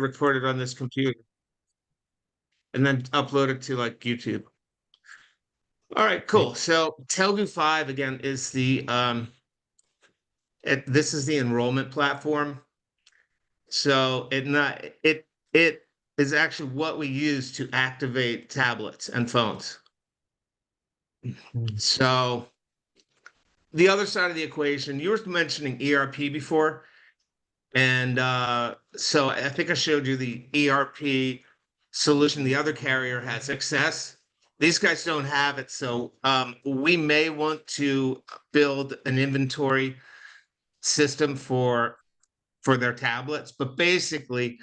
record it on this computer and then upload it to like YouTube. All right, cool. So Telgu 5 again is the this is the enrollment platform. So it is actually what we use to activate tablets and phones. So the other side of the equation, you were mentioning ERP before. And so I think I showed you the ERP solution the other carrier has. Access. These guys don't have it. So we may want to build an inventory system for their tablets. But basically,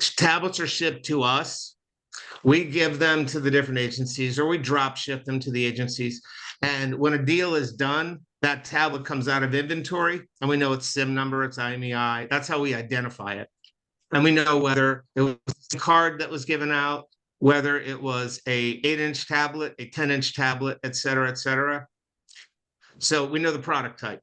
tablets are shipped to us. We give them to the different agencies, or we drop ship them to the agencies. And when a deal is done, that tablet comes out of inventory, and we know its SIM number, its IMEI. That's how we identify it. And we know whether it was a card that was given out, whether it was a 8-inch tablet, a 10-inch tablet, et cetera, et cetera. So we know the product type.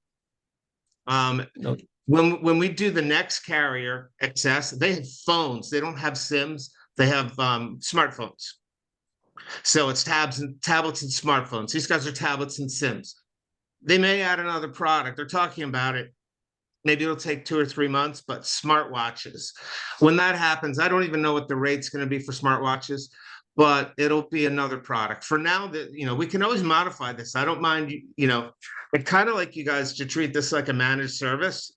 When we do the next carrier access, they have phones. They don't have SIMs. They have smartphones. So it's tablets and smartphones. These guys are tablets and SIMs. They may add another product. They're talking about it. Maybe it'll take 2 or 3 months, but smartwatches. When that happens, I don't even know what the rate's going to be for smartwatches, but it'll be another product. For now, that we can always modify this. I don't mind, I'd kind of like you guys to treat this like a managed service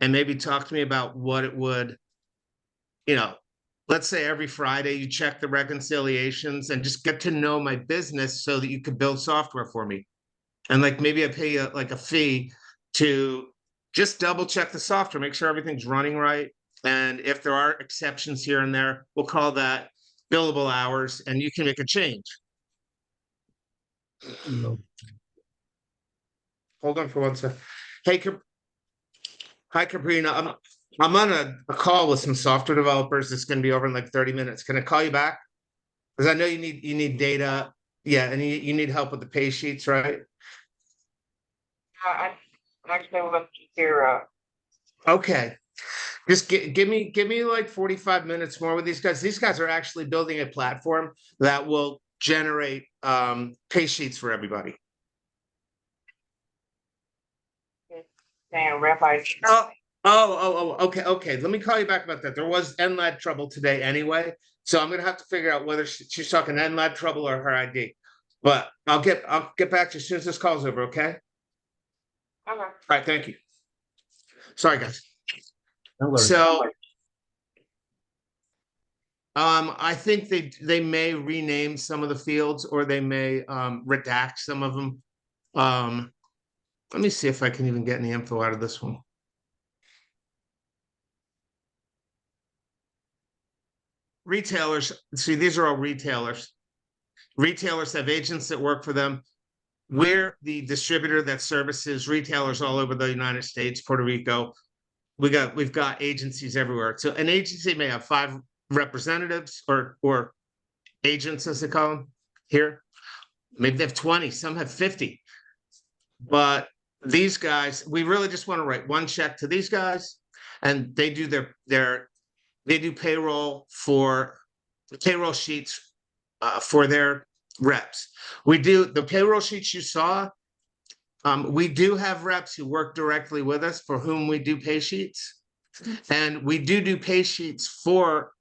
and maybe talk to me about what it would, let's say every Friday you check the reconciliations and just get to know my business so that you could build software for me. And like maybe I pay you like a fee to just double check the software, make sure everything's running right. And if there are exceptions here and there, we'll call that billable hours and you can make a change. Hold on for 1 second. Hey, hi, Caprina. I'm on a call with some software developers. It's going to be over in like 30 minutes. Can I call you back? Because I know you need data. Yeah, and you need help with the pay sheets, right? I actually looked here. Okay. Just give me like 45 minutes more with these guys. These guys are actually building a platform that will generate pay sheets for everybody. Damn, Rabbi. Okay. Let me call you back about that. There was NLAD trouble today anyway, so I'm gonna have to figure out whether she's talking NLAD trouble or her ID. But I'll get back to you as soon as this call's over. Okay. Okay. All right. Thank you. Sorry, guys. So, I think they may rename some of the fields, or they may redact some of them. Let me see if I can even get any info out of this one. Retailers, see, these are all retailers. Retailers have agents that work for them. We're the distributor that services retailers all over the United States, Puerto Rico. We've got agencies everywhere. So an agency may have 5 representatives or agents, as they call them here. Maybe they have 20, some have 50. But these guys, we really just want to write one check to these guys, and they do they do payroll sheets for their reps. We do the payroll sheets you saw. We do have reps who work directly with us for whom we do pay sheets, and we do pay sheets for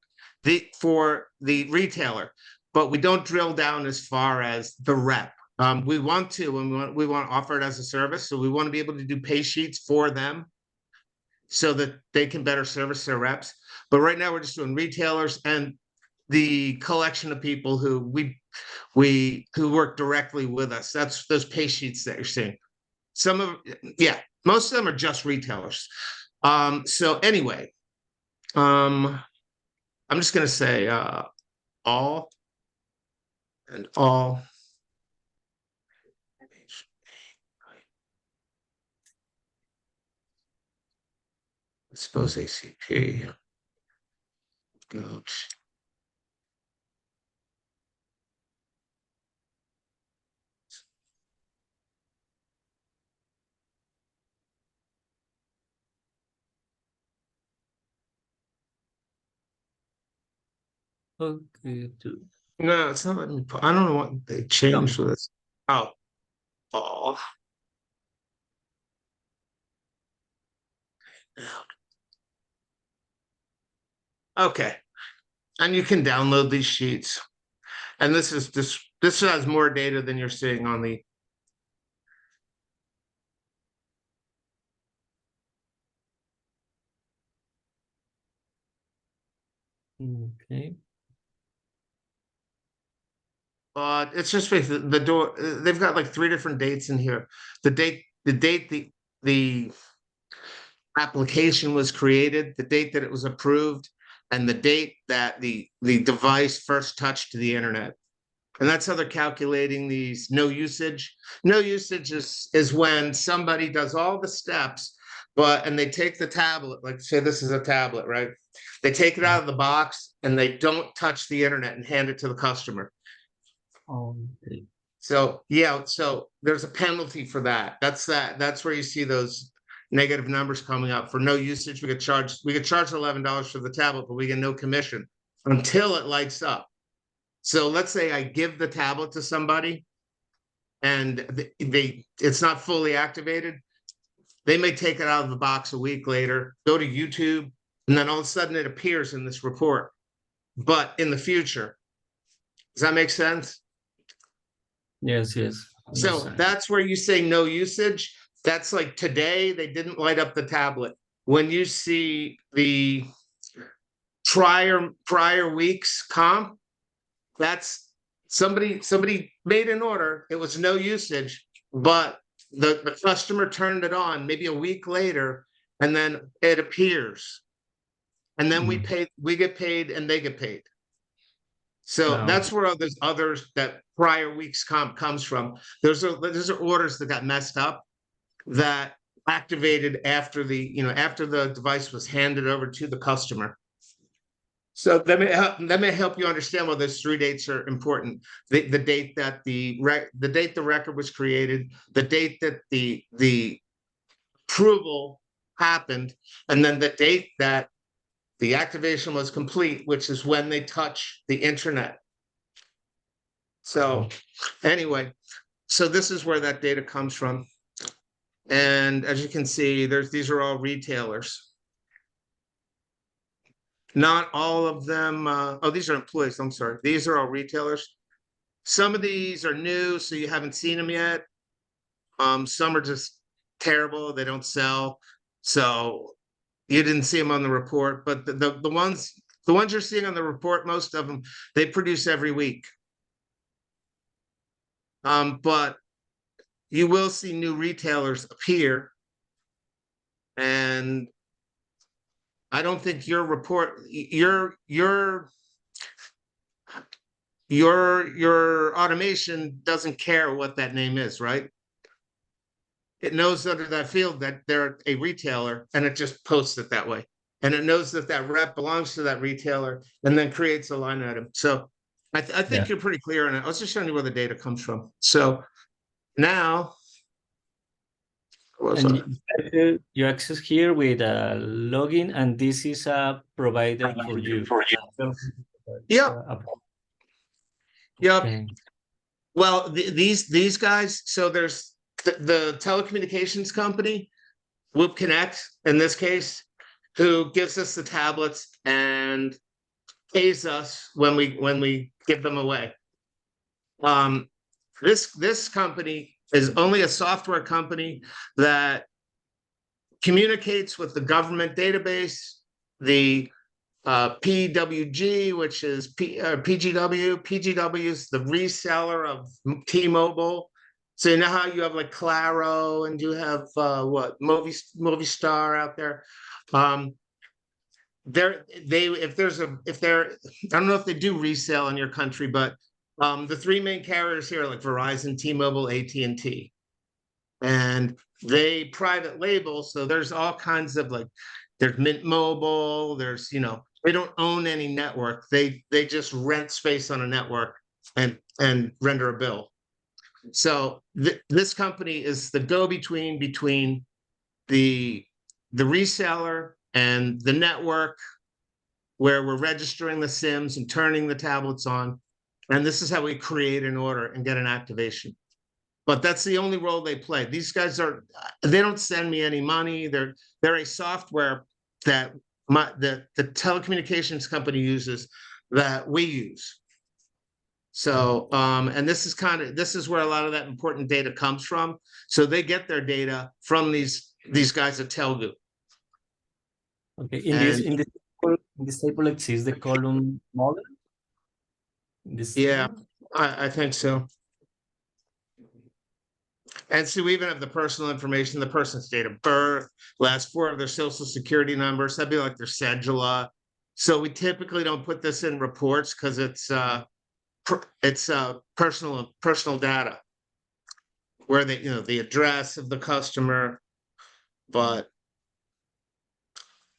the retailer, but we don't drill down as far as the rep. We want to, and we want to offer it as a service, so we want to be able to do pay sheets for them so that they can better service their reps. But right now we're just doing retailers and the collection of people who who work directly with us. That's those pay sheets that you're seeing. Most of them are just retailers. So anyway, I'm just gonna say all and all. I suppose ACP. Goes. Okay. No, it's not letting me I don't know what they changed with this. Oh. Oh. Okay. And you can download these sheets. And this has more data than you're seeing on the Okay. it's just basically the door. They've got like 3 different dates in here. The application was created, the date that it was approved, and the date that the device first touched the internet. And that's how they're calculating these no usage. No usage is when somebody does all the steps, and they take the tablet, like say this is a tablet, right? They take it out of the box and they don't touch the internet and hand it to the customer. Okay. So yeah, so there's a penalty for that. That's where you see those negative numbers coming up. For no usage, we could charge $11 for the tablet, but we get no commission until it lights up. So let's say I give the tablet to somebody and it's not fully activated. They may take it out of the box a week later, go to YouTube, and then all of a sudden it appears in this report. But in the future, does that make sense? Yes. So that's where you say no usage. That's like today, they didn't light up the tablet. When you see the prior weeks comp, that's somebody made an order. It was no usage, but the customer turned it on maybe a week later, and then it appears. And then we get paid and they get paid. So that's where others that prior weeks comp comes from. Those are orders that got messed up that activated after the device was handed over to the customer. So that may help you understand why those 3 dates are important. The date that the record was created, the date that the approval happened, and then the date that the activation was complete, which is when they touch the internet. So anyway, so this is where that data comes from. And as you can see, these are all retailers. Not all of them. These are employees. I'm sorry. These are all retailers. Some of these are new, so you haven't seen them yet. Some are just terrible. They don't sell. So you didn't see them on the report. But the ones you're seeing on the report, most of them, they produce every week. But you will see new retailers appear. And I don't think your report, your automation doesn't care what that name is, right? It knows under that field that they're a retailer, and it just posts it that way. And it knows that rep belongs to that retailer, and then creates a line item. So I think you're pretty clear on it. I was just showing you where the data comes from. So now, you access here with a login, and this is a provider for you. Yep. Okay. Well, these guys. So there's the telecommunications company, Whoop Connect, in this case, who gives us the tablets and pays us when we give them away. This company is only a software company that communicates with the government database, the PWG, which is PGW. PGW is the reseller of T-Mobile. So you know how you have like Claro and you have Movistar out there. I don't know if they do resell in your country, but the 3 main carriers here are like Verizon, T-Mobile, AT&T, and they private label. So there's all kinds of there's Mint Mobile. There's they don't own any network. They just rent space on a network and render a bill. So this company is the go-between between the reseller and the network where we're registering the SIMs and turning the tablets on. And this is how we create an order and get an activation. But that's the only role they play. These guys they don't send me any money. They're a software that the telecommunications company uses that we use. So, and this is where a lot of that important data comes from. So they get their data from these guys at Telgu. Okay, And in this table exists the column model in this yeah, table. I think so. And so we even have the personal information, the person's date of birth, last four of their social security numbers. That'd be like their cedula. So we typically don't put this in reports because it's personal data, where the address of the customer. But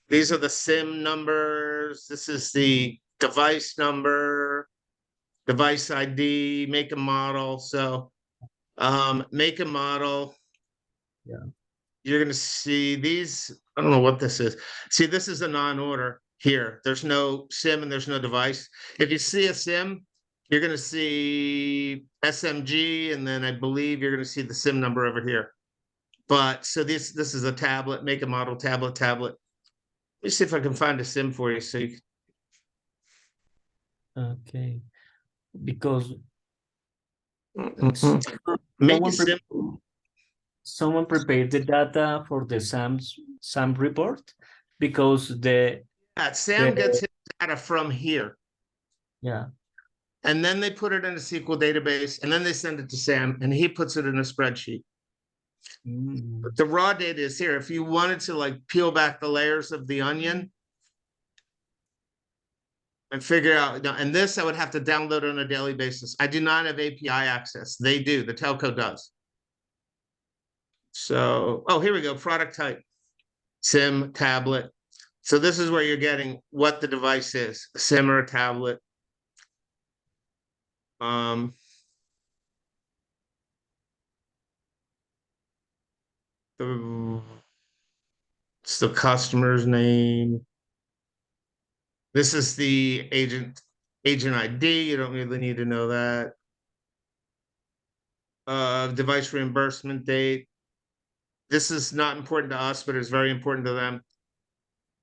these are the SIM numbers. This is the device number, device ID, make and model. So make and model. Yeah. You're going to see these. I don't know what this is. See, this is a non-order here. There's no SIM and there's no device. If you see a SIM, you're going to see SMG, and then I believe you're going to see the SIM number over here. But so this is a tablet, make a model, tablet. Let me see if I can find a SIM for you. So you Okay, because make a someone SIM. someone prepared the data for the SAM report because Sam gets his data from here, yeah. and then they put it in a SQL database, and then they send it to Sam, and he puts it in a spreadsheet. Mm. The raw data is here. If you wanted to like peel back the layers of the onion and figure out, and this I would have to download on a daily basis. I do not have API access. They do, the telco does. So, oh, here we go, product type, SIM, tablet. So this is where you're getting what the device is, a SIM or a tablet. It's the customer's name. This is the agent ID. You don't really need to know that. Device reimbursement date. This is not important to us, but it's very important to them.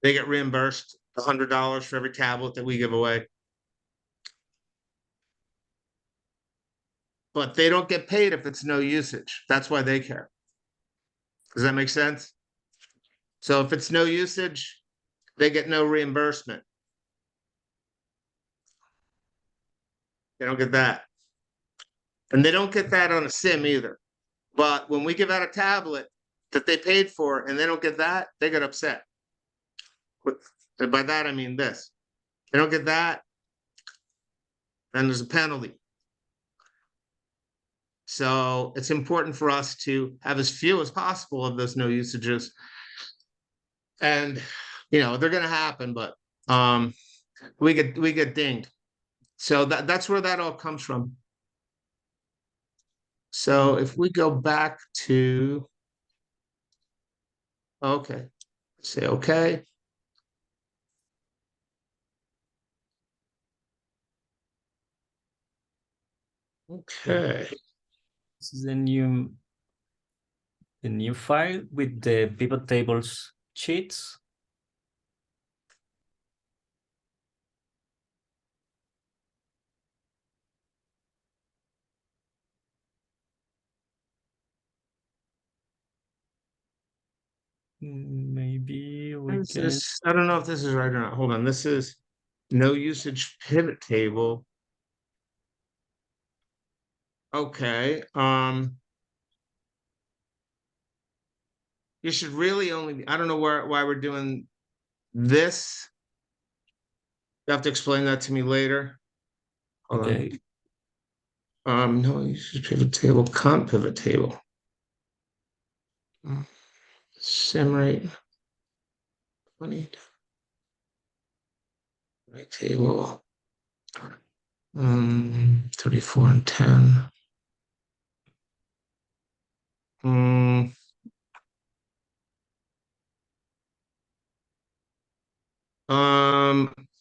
They get reimbursed $100 for every tablet that we give away. But they don't get paid if it's no usage. That's why they care. Does that make sense? So if it's no usage, they get no reimbursement. They don't get that. And they don't get that on a SIM either. But when we give out a tablet that they paid for and they don't get that, they get upset. And by that, I mean this. They don't get that, then there's a penalty. So it's important for us to have as few as possible of those no usages. And they're going to happen, but we get dinged. So that's where that all comes from. So if we go back to, okay, say okay. Okay. This is the new file with the pivot tables sheets. Maybe we can. I don't know if this is right or not. Hold on. This is no usage pivot table. Okay. You should really only, I don't know why we're doing this. You have to explain that to me later. Hold Okay. on. No usage pivot table, comp pivot table. Sim rate. 20. Right table. 34 and 10.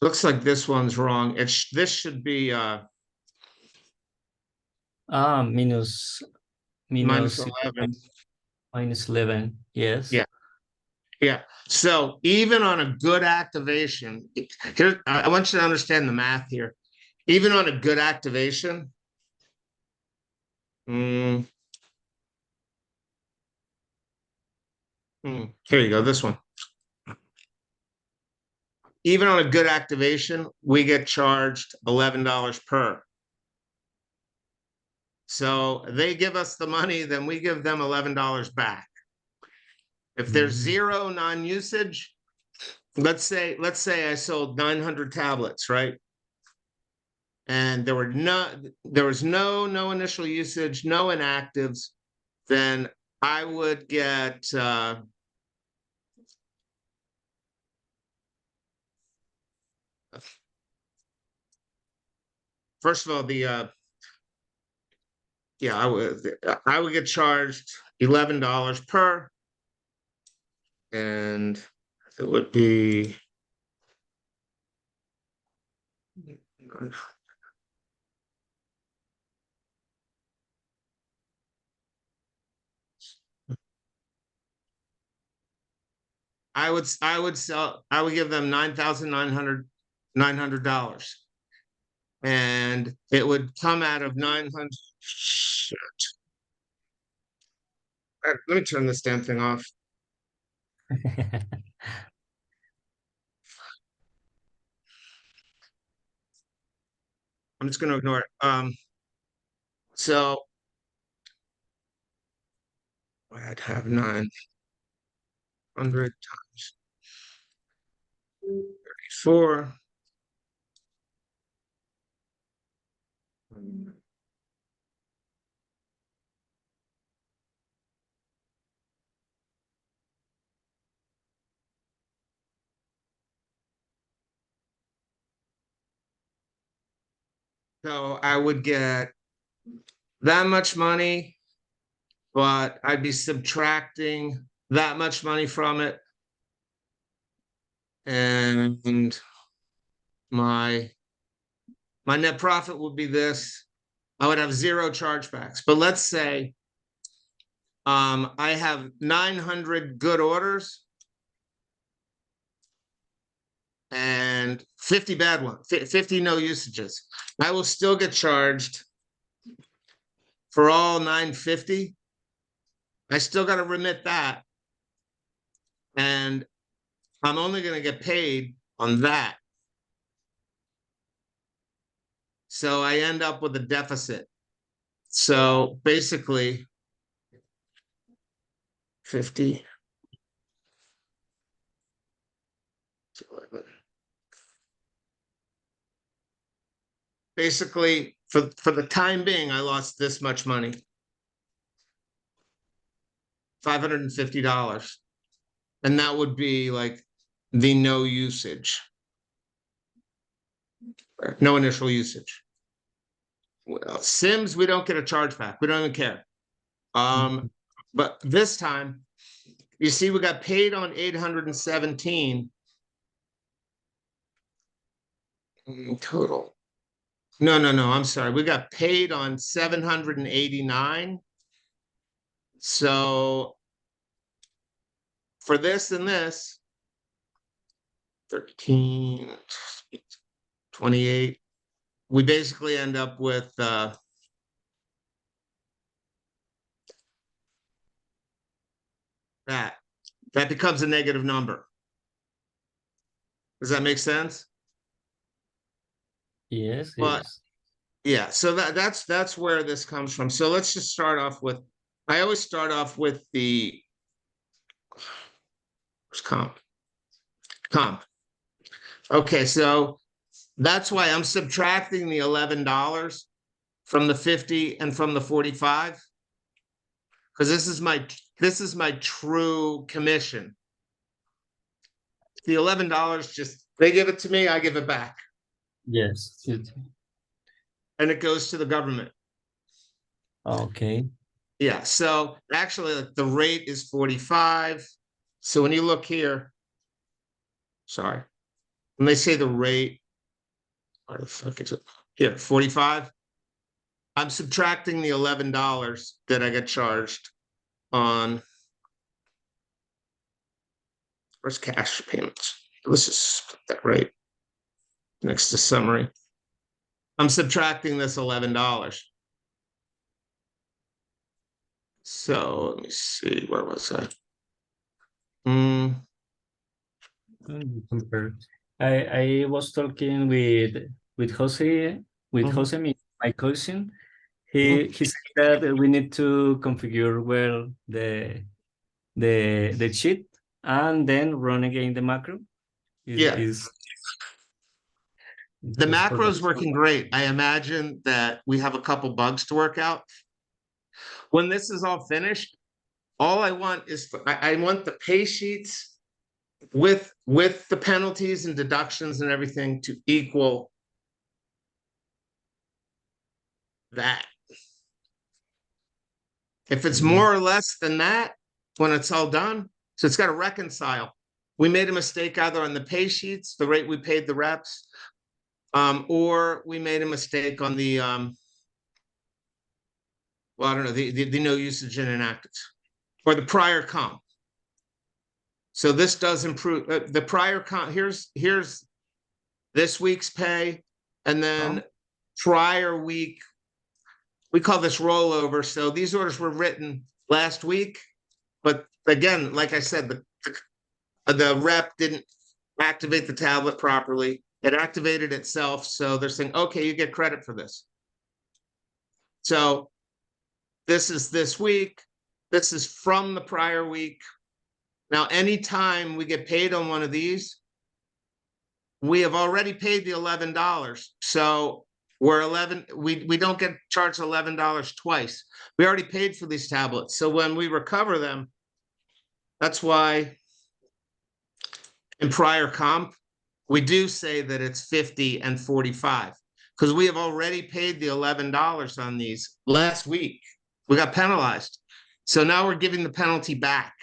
Looks like this one's wrong. This should be Minus minus minus 11. minus 11. Yes. Yeah. Yeah. So even on a good activation, here I want you to understand the math here. Even on a good activation, here you go, this one. Even on a good activation, we get charged $11 per. So they give us the money, then we give them $11 back. If there's zero non-usage, let's say I sold 900 tablets, right? And there was no initial usage, no inactives, then I would get first of all, I would get charged $11 per, and it would be I would give them $9,900, and it would come out of 900. Shit. Let me turn this damn thing off. I'm just going to ignore it. So I'd have 900 times 34. So I would get that much money, but I'd be subtracting that much money from it. And my net profit would be this. I would have 0 chargebacks. But let's say I have 900 good orders and 50 bad ones, 50 no usages. I will still get charged for all 950. I still got to remit that. And I'm only going to get paid on that. So I end up with a deficit. So basically, 50. Basically, for the time being, I lost this much money. $550. And that would be like the no usage. No initial usage. Well, Sims, we don't get a chargeback. We don't even care. But this time, you see, we got paid on 817 total. No, I'm sorry. We got paid on 789. So for this and this, 13, 28, we basically end up with that becomes a negative number. Does that make sense? Yes, But yes. yeah, so that's where this comes from. So let's just start off with, I always start off with the comp. Okay, so that's why I'm subtracting the $11 from the 50 and from the 45, because this is my true commission. The $11 just, they give it to me, I give it back. Yes. And it goes to the government. Okay. Yeah, so actually like, the rate is 45. So when you look here, sorry, when they say the rate, Where the fuck is it? Here, 45. I'm subtracting the $11 that I got charged on. Where's cash payments? Let's just put that right next to summary. I'm subtracting this $11. So let me see, where was I? Compare. I was talking with Jose Jose, my cousin. He said that we need to configure well the cheat and then run again the macro. Yeah. The Just for macro is that. working great. I imagine that we have a couple bugs to work out. When this is all finished, all I want is I want the pay sheets with the penalties and deductions and everything to equal that. If it's more or less than that, when it's all done, so it's got to reconcile. We made a mistake either on the pay sheets, the rate we paid the reps, or we made a mistake on the well, I don't know, the no usage and inactives, or the prior comp. So this does improve the prior comp. Here's this week's pay, and then prior week, we call this rollover. So these orders were written last week, but again, like I said, the rep didn't activate the tablet properly. It activated itself. So they're saying, okay, you get credit for this. So this is this week. This is from the prior week. Now, anytime we get paid on one of these, we have already paid the $11. So we don't get charged $11 twice. We already paid for these tablets. So when we recover them, that's why in prior comp, we do say that it's 50 and 45 because we have already paid the $11 on these last week. We got penalized. So now we're giving the penalty back.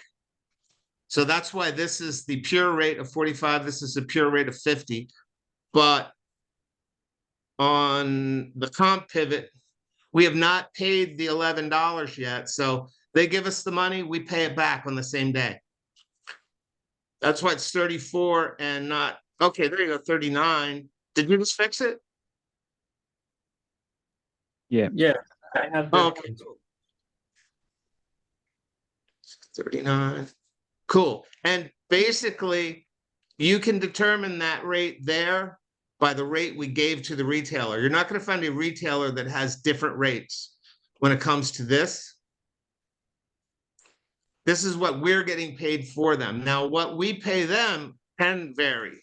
So that's why this is the pure rate of 45. This is the pure rate of 50. But on the comp pivot, we have not paid the $11 yet. So they give us the money, we pay it back on the same day. That's why it's 34 and not, okay, there you go, 39. Did you just fix it? Yeah, I have Oh, okay, cool. 39. Cool. And basically, you can determine that rate there by the rate we gave to the retailer. You're not going to find a retailer that has different rates when it comes to this. This is what we're getting paid for them. Now, what we pay them can vary.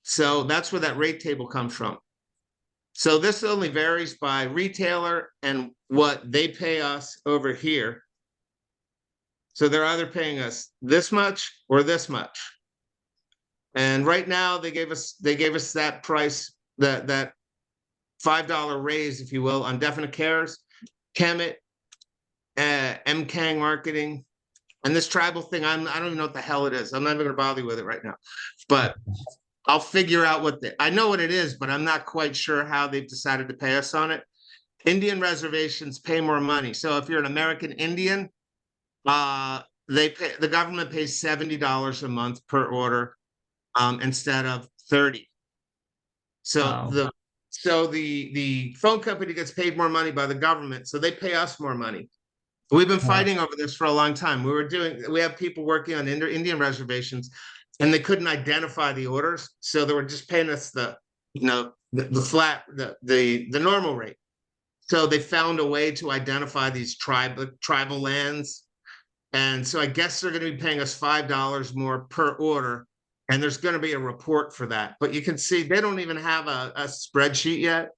So that's where that rate table comes from. So this only varies by retailer and what they pay us over here. So they're either paying us this much or this much. And right now they gave us that price, that $5 raise, if you will, on definite cares, Kemet, MKang marketing, and this tribal thing. I don't even know what the hell it is. I'm not even gonna bother you with it right now, but I'll figure out I know what it is, but I'm not quite sure how they've decided to pay us on it. Indian reservations pay more money. So if you're an American Indian, the government pays $70 a month per order, instead of 30. So wow. the phone company gets paid more money by the government, so they pay us more money. We've been fighting over this for a long time. We have people working on Indian reservations, and they couldn't identify the orders, so they were just paying us the flat, the normal rate. So they found a way to identify these tribal lands, and so I guess they're going to be paying us $5 more per order. And there's going to be a report for that. But you can see they don't even have a spreadsheet yet.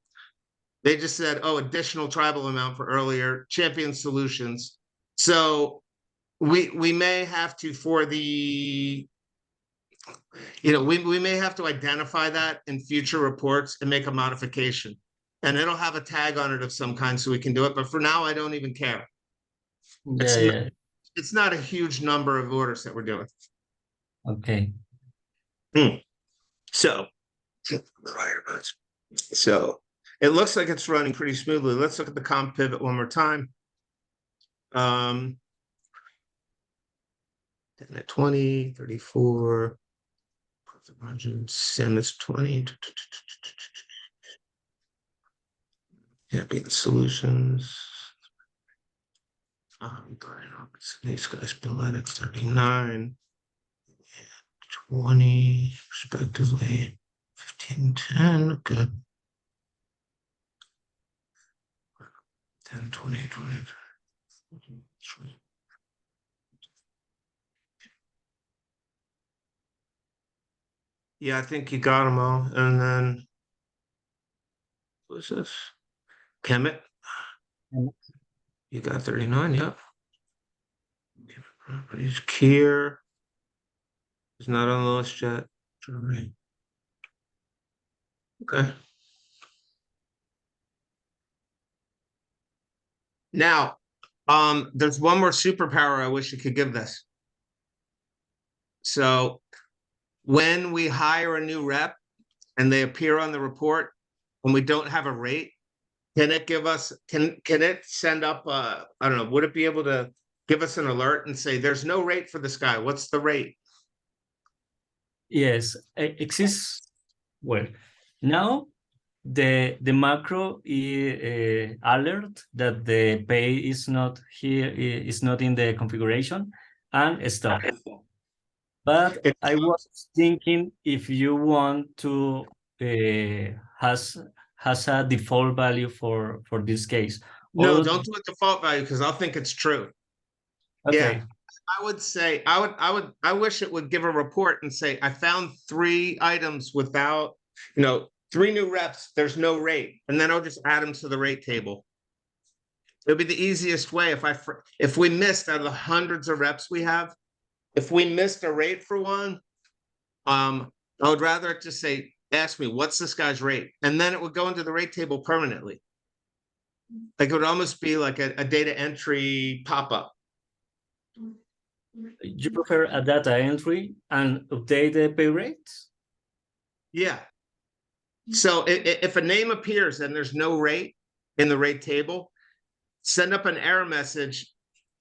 They just said, oh, additional tribal amount for earlier, Champion Solutions. So we may have to, for the, we may have to identify that in future reports and make a modification. And it'll have a tag on it of some kind so we can do it. But for now, I don't even care. It's not a huge number of orders that we're doing. Okay. So So it looks like it's running pretty smoothly. Let's look at the comp pivot one more time. 10 at 20, 34, profit margin, SIM is 20. Happy solutions. These guys bill at 39, 20, respectively, 15, 10, good. 10, 20, 20. Yeah, I think you got them all. And then, what's this? Kemet. You got 39, yep. Properties, Kier is not on the list yet. Okay. Now, there's one more superpower I wish you could give this. So when we hire a new rep and they appear on the report and we don't have a rate, can it give us, can it send up, I don't know, would it be able to give us an alert and say, there's no rate for this guy, what's the rate? Yes, exists. Well, now the macro alert that the pay is not here, is not in the configuration, and stop. But I was thinking if you want to has a default value for this case. No, Or, don't do a default value because I'll think it's true. okay. Yeah, I would say I wish it would give a report and say I found 3 items without, 3 new reps, there's no rate, and then I'll just add them to the rate table. It would be the easiest way if we missed out of the hundreds of reps we have, if we missed a rate for one, I would rather it just say, ask me, what's this guy's rate? And then it would go into the rate table permanently. Like it would almost be like a data entry pop-up. You prefer a data entry and update the pay rates? Yeah. So if a name appears and there's no rate in the rate table, send up an error message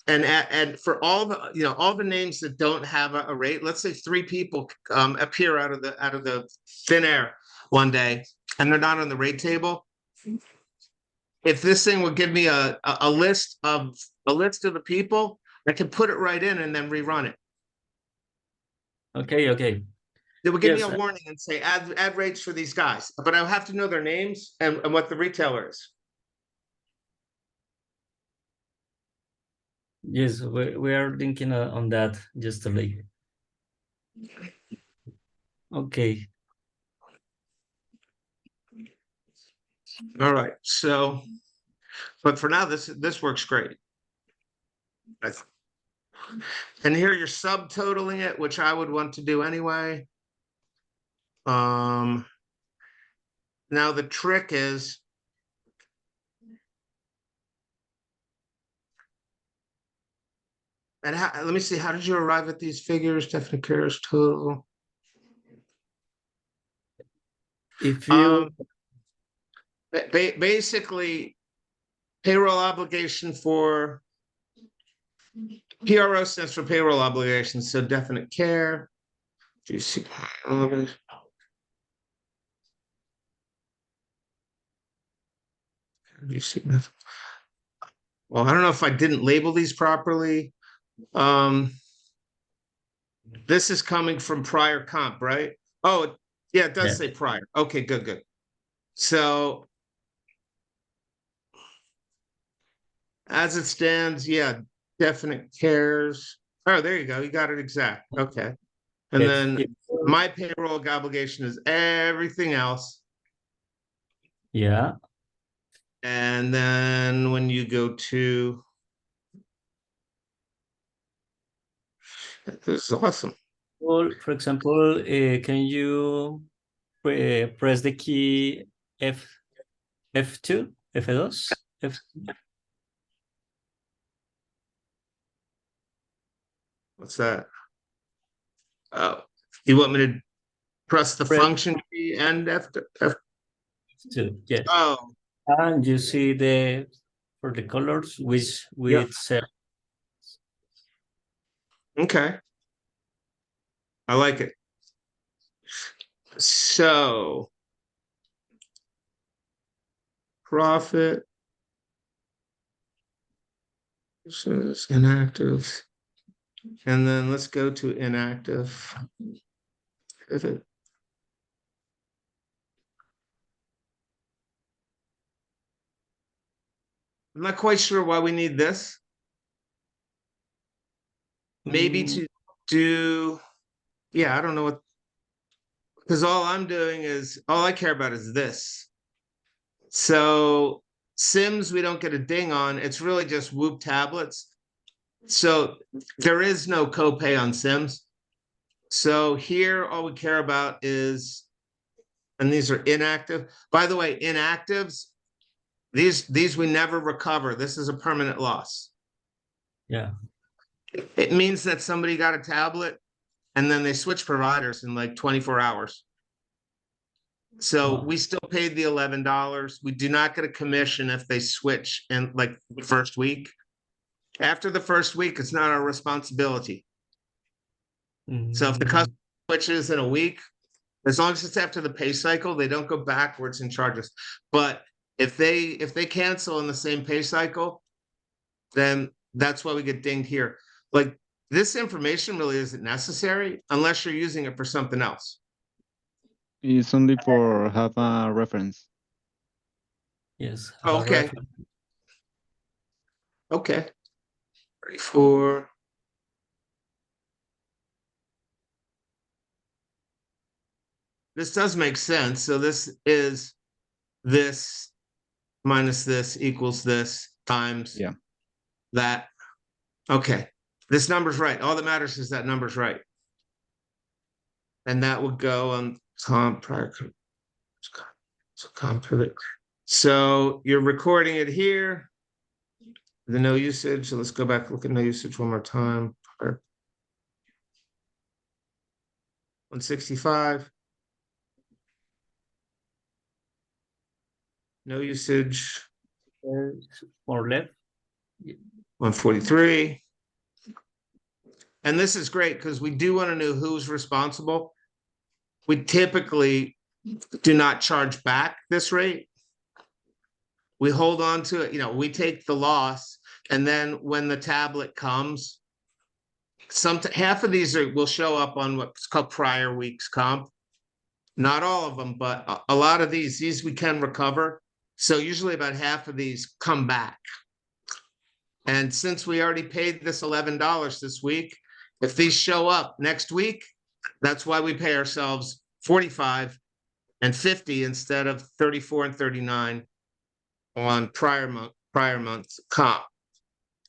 and for all the names that don't have a rate, let's say 3 people appear out of the thin air one day and they're not on the rate table. If this thing would give me a list of the people, I can put it right in and then rerun it. Okay. It would give Yes. me a warning and say add rates for these guys, but I have to know their names and what the retailer is. Yes, we are thinking on that yesterday. Okay. All right. So, but for now, this works great. And here you're subtotaling it, which I would want to do anyway. Now the trick is let me see, how did you arrive at these figures? Definite cares total. If you basically payroll obligation for PRO stands for payroll obligations, so definite care. Do you see? Do you see that? Well, I don't know if I didn't label these properly. This is coming from prior comp, right? Oh, yeah, it does say prior. Okay, good. So as it stands, yeah, definite cares. Oh, there you go. You got it exact. Okay. And then my payroll obligation is everything else. Yeah. And then when you go to, this is awesome. Well, for example, can you press the key F2, F2, F2? What's that? Oh, you want me to press the Press- function key and F2. Yes. Oh, And you see the for the colors which with okay. I like it. So profit. This is inactive. And then let's go to inactive. Pivot. I'm not quite sure why we need this. Maybe to do, yeah, I don't know what, because all I'm doing is, all I care about is this. So Sims, we don't get a ding on. It's really just Whoop tablets. So there is no copay on Sims. So here, all we care about is, and these are inactive. By the way, inactives, these we never recover. This is a permanent loss. Yeah. It means that somebody got a tablet and then they switch providers in like 24 hours. So Wow. we still paid the $11. We do not get a commission if they switch in like the first week. After the first week, it's not our responsibility. So if the customer switches in a week, as long as it's after the pay cycle, they don't go backwards and charge us. But if they cancel in the same pay cycle, then that's why we get dinged here. Like this information really isn't necessary unless you're using it for something else. It's only for have a reference. Yes. Okay. Okay. 34. This does make sense. So this is this minus this equals this times that. Okay. This number's right. All that matters is that number's right. And that would go on comp prior. So comp pivot. So you're recording it here. The no usage. So let's go back and look at no usage one more time. 165. No usage. Or left. 143. And this is great because we do want to know who's responsible. We typically do not charge back this rate. We hold on to it, we take the loss, and then when the tablet comes, half of these will show up on what's called prior week's comp. Not all of them, but a lot of these we can recover. So usually about half of these come back. And since we already paid this $11 this week, if these show up next week, that's why we pay ourselves $45 and $50 instead of $34 and $39 on prior month's comp.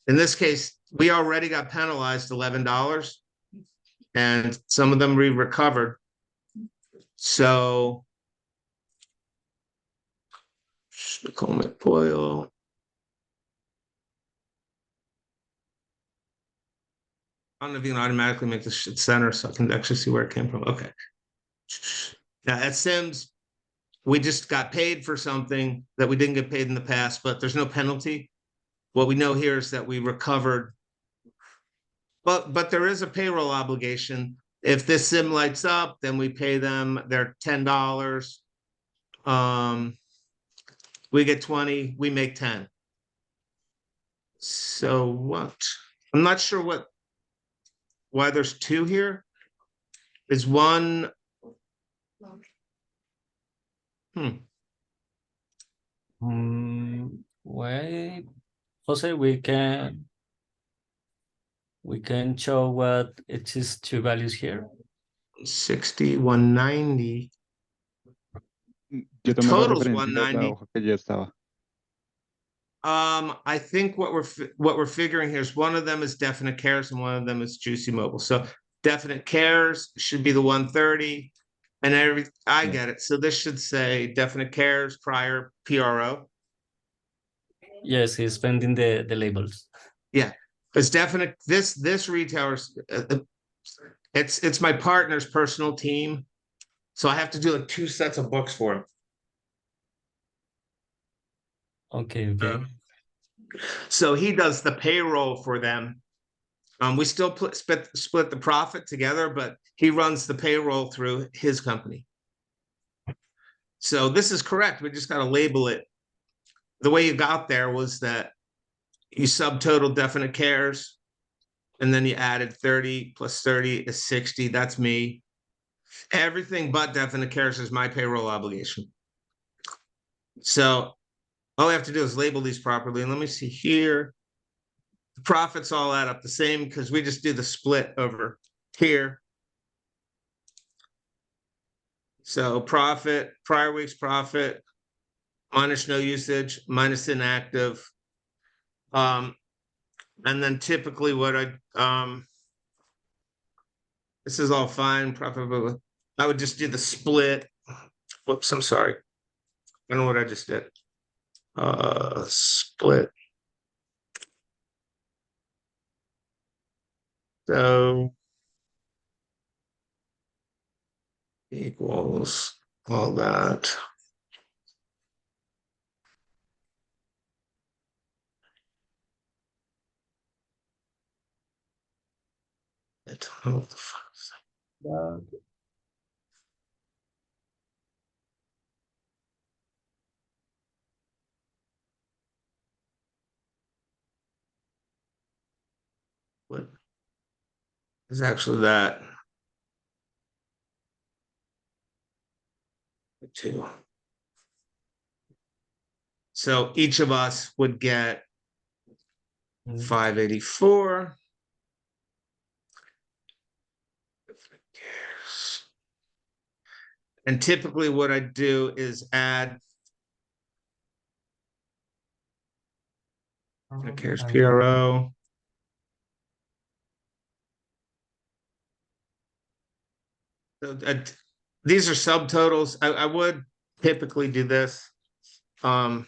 In this case, we already got penalized $11, and some of them we recovered. So, McCormick Boyle. I don't know if you can automatically make this shit center so I can actually see where it came from. Okay. Now at Sims, we just got paid for something that we didn't get paid in the past, but there's no penalty. What we know here is that we recovered, but there is a payroll obligation. If this sim lights up, then we pay them their $10. We get 20, we make 10. So what? I'm not sure why there's two here. Is one. Wait, Jose, we can show what it is two values here. 60, 190. Yo tomé la Total's referencia de la 190. hoja que ya estaba. I think what we're figuring here is one of them is definite cares and one of them is juicy mobile. So definite cares should be the 130, and I get it. So this should say definite cares prior PRO. Yes, he's spending the labels. Yeah, it's definite. This retailer's it's my partner's personal team. So I have to do like 2 sets of books for him. Okay. So he does the payroll for them. We still split the profit together, but he runs the payroll through his company. So this is correct. We just got to label it. The way you got there was that you subtotal definite cares, and then you added 30 plus 30 is 60. That's me. Everything but definite cares is my payroll obligation. So all I have to do is label these properly. And let me see here. The profits all add up the same because we just do the split over here. So profit, prior week's profit, minus no usage, minus inactive. And then typically what this is all fine, profit. I would just do the split. Whoops, I'm sorry. I don't know what I just did. Split. So equals all that. What is actually that? 2. So each of us would get 584. And typically what I do is add cares PRO. So, these are subtotals. I would typically do this. I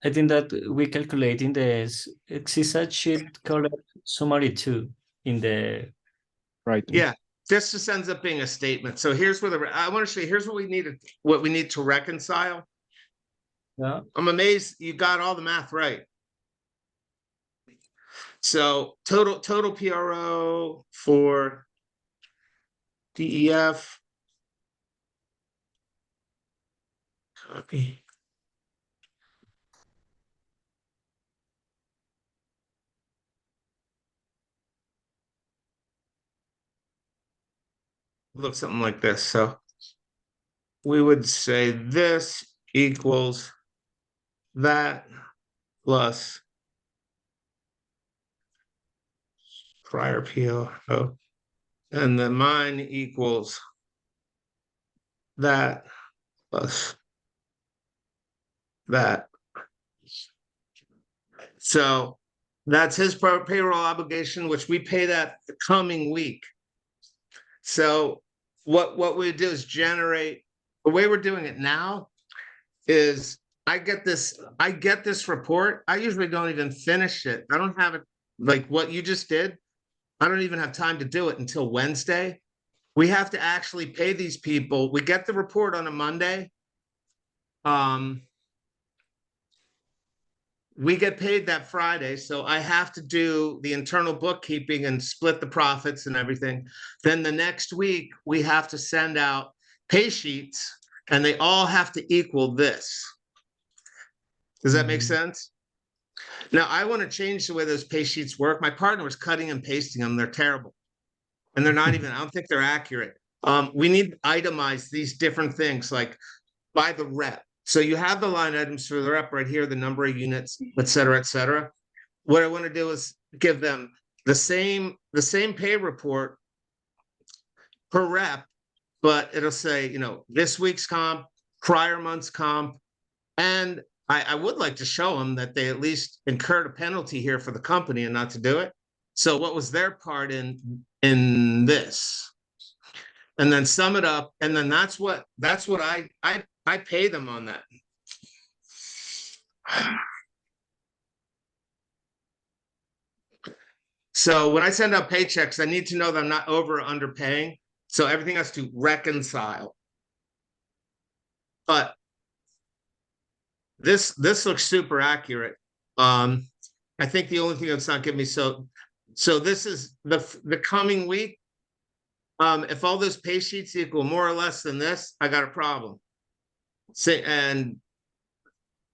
think that we calculate in the exact sheet called summary 2 in the Right. Yeah, this just ends up being a statement. So here's where I want to show you, here's what we need to reconcile. yeah. I'm amazed you got all the math right. So total PRO for DEF. Copy. Look something like this. So we would say this equals that plus prior PO, and then mine equals that plus that. So that's his payroll obligation, which we pay that the coming week. So what we do is generate, the way we're doing it now is I get this report. I usually don't even finish it. I don't have it like what you just did. I don't even have time to do it until Wednesday. We have to actually pay these people. We get the report on a Monday. We get paid that Friday, so I have to do the internal bookkeeping and split the profits and everything. Then the next week, we have to send out pay sheets, and they all have to equal this. Does that make sense? Now, I want to change the way those pay sheets work. My partner was cutting and pasting them. They're terrible. And they're not even, I don't think they're accurate. We need to itemize these different things, like by the rep. So you have the line items for the rep right here, the number of units, et cetera, et cetera. What I want to do is give them the same pay report per rep, but it'll say, this week's comp, prior month's comp, and I would like to show them that they at least incurred a penalty here for the company and not to do it. So what was their part in this? And then sum it up, and then that's what I pay them on that. So when I send out paychecks, I need to know that I'm not over or underpaying. So everything has to reconcile. But this looks super accurate. I think the only thing that's not giving me so this is the coming week. If all those pay sheets equal more or less than this, I got a problem. Say, and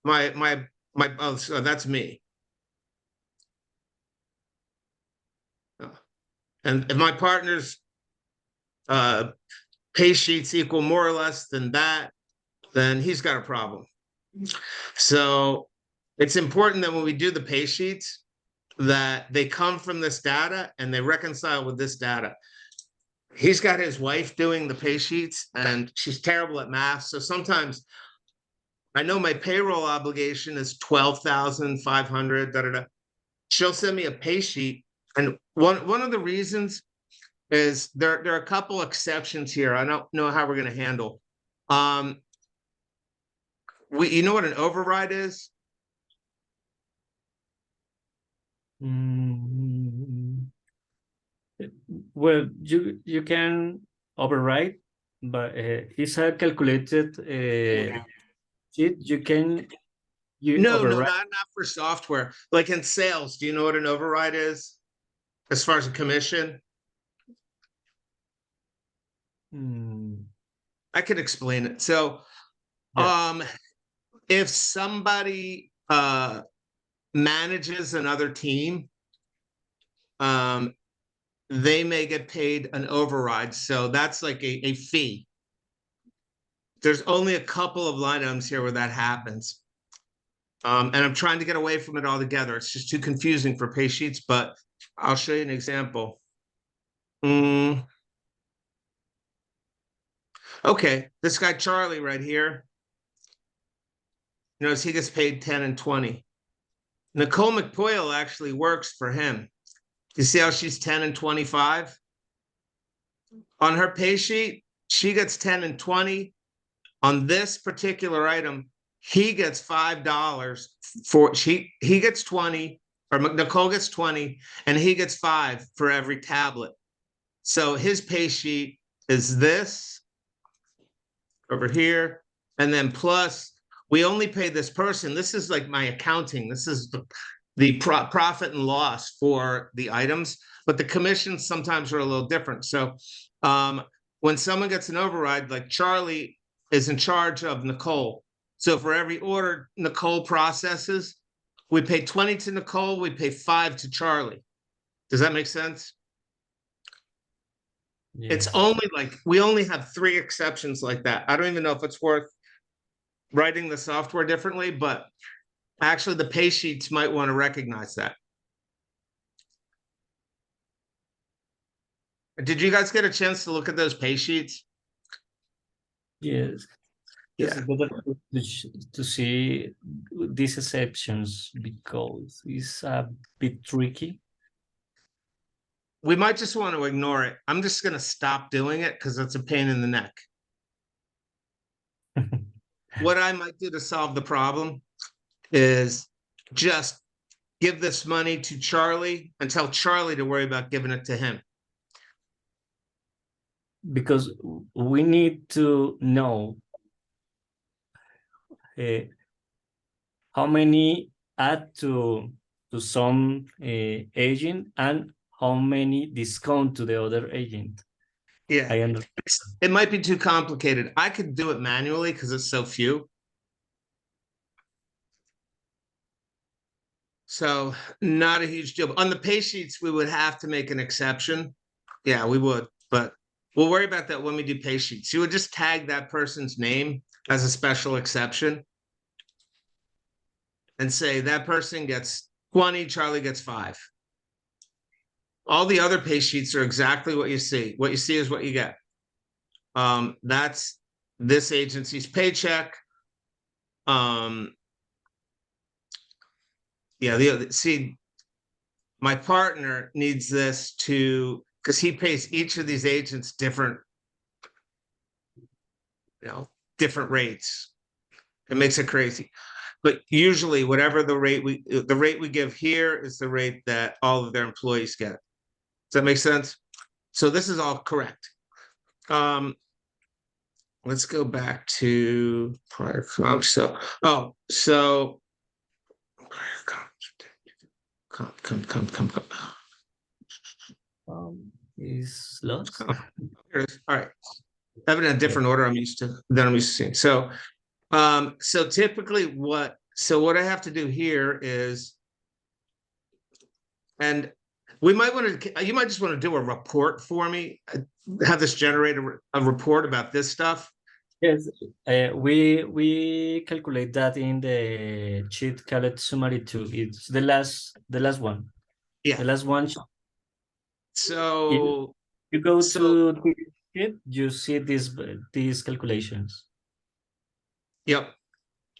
my oh, so that's me. And if my partner's pay sheets equal more or less than that, then he's got a problem. So it's important that when we do the pay sheets, that they come from this data and they reconcile with this data. He's got his wife doing the pay sheets and she's terrible at math. So sometimes I know my payroll obligation is 12,500, da, da, da. She'll send me a pay sheet. And one of the reasons is there are a couple exceptions here. I don't know how we're going to handle. You know what an override is? Well, you can override, but it's a calculated sheet. You No, override. not for software. Like in sales, do you know what an override is? As far as a commission? I could explain it. So, Yeah. if somebody manages another team, they may get paid an override. So that's like a fee. There's only a couple of line items here where that happens. And I'm trying to get away from it altogether. It's just too confusing for pay sheets, but I'll show you an example. Okay, this guy Charlie right here. Notice he gets paid 10 and 20. Nicole McPoyle actually works for him. You see how she's 10 and 25? On her pay sheet, she gets 10 and 20. On this particular item, he gets $5 for he gets 20, or Nicole gets 20, and he gets 5 for every tablet. So his pay sheet is this over here, and then plus we only pay this person. This is like my accounting. This is the profit and loss for the items, but the commissions sometimes are a little different. So when someone gets an override, like Charlie is in charge of Nicole. So for every order Nicole processes, we pay 20 to Nicole, we pay 5 to Charlie. Does that make sense? Yes. It's only like, we only have 3 exceptions like that. I don't even know if it's worth writing the software differently, but actually the pay sheets might want to recognize that. Did you guys get a chance to look at those pay sheets? Yes. Yeah. It's better to see these exceptions because it's a bit tricky. We might just want to ignore it. I'm just going to stop doing it because it's a pain in the neck. What I might do to solve the problem is just give this money to Charlie and tell Charlie to worry about giving it to him. Because we need to know how many add to some agent and how many discount to the other agent. Yeah, I understand. it might be too complicated. I could do it manually because it's so few. So not a huge deal. On the pay sheets, we would have to make an exception. Yeah, we would, but we'll worry about that when we do pay sheets. You would just tag that person's name as a special exception and say that person gets 20, Charlie gets 5. All the other pay sheets are exactly what you see. What you see is what you get. That's this agency's paycheck. Yeah, see, my partner needs this because he pays each of these agents different, different rates. It makes it crazy. But usually whatever the rate we give here is the rate that all of their employees get. Does that make sense? So this is all correct. let's go back to prior comp. So, so come. Is lost. Here it is. All right. I have it in a different order I'm used to seeing. So, so typically what I have to do here is, and we might want to, you might just want to do a report for me, have this generate a report about this stuff. Yes, we calculate that in the sheet called summary 2. It's the last one. Yeah. The last one. So you go to the sheet, you see these calculations. Yep.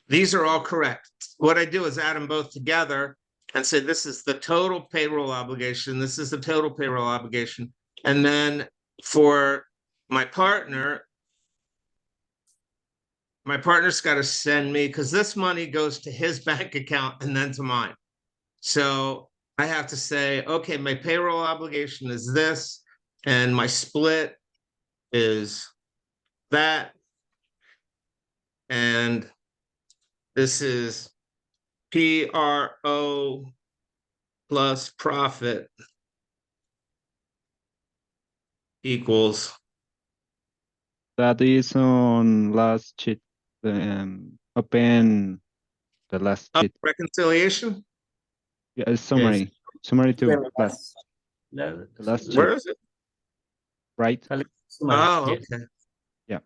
These are all correct. What I do is add them both together and say, this is the total payroll obligation. This is the total payroll obligation. And then for my partner's got to send me, because this money goes to his bank account and then to mine. So I have to say, okay, my payroll obligation is this, and my split is that. And this is PRO plus profit equals. That is on last sheet. Open the last sheet. Reconciliation? Yeah, it's summary. Yes. Summary 2. The last sheet. Where is it? Right? Oh, yes. okay. Yeah.